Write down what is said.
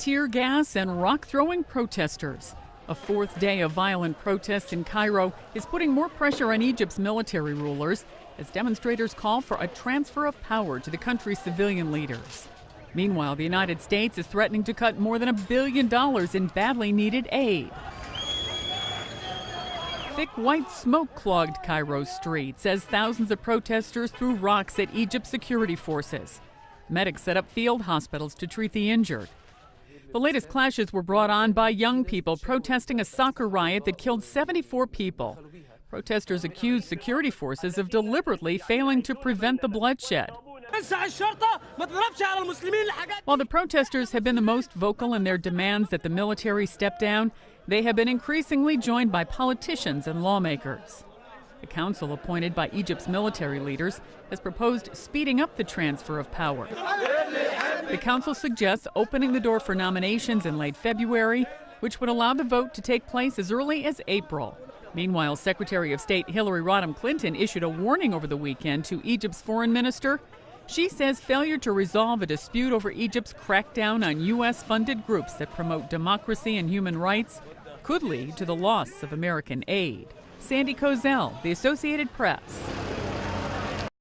tear gas and rock-throwing protesters. A fourth day of violent protests in Cairo is putting more pressure on Egypt's military rulers as demonstrators call for a transfer of power to the country's civilian leaders. Meanwhile, the United States is threatening to cut more than $1 billion in badly needed aid. Thick white smoke clogged Cairo's streets as thousands of protesters threw rocks at Egypt's security forces. Medics set up field hospitals to treat the injured. The latest clashes were brought on by young people protesting a soccer riot that killed 74 people. Protesters accused security forces of deliberately failing to prevent the bloodshed. While the protesters have been the most vocal in their demands that the military step down, they have been increasingly joined by politicians and lawmakers. A council appointed by Egypt's military leaders has proposed speeding up the transfer of power. The council suggests opening the door for nominations in late February, which would allow the vote to take place as early as April. Meanwhile, Secretary of State Hillary Rodham Clinton issued a warning over the weekend to Egypt's foreign minister. She says failure to resolve a dispute over Egypt's crackdown on U.S.-funded groups that promote democracy and human rights could lead to the loss of American aid. Sandy Kozel, The Associated Press.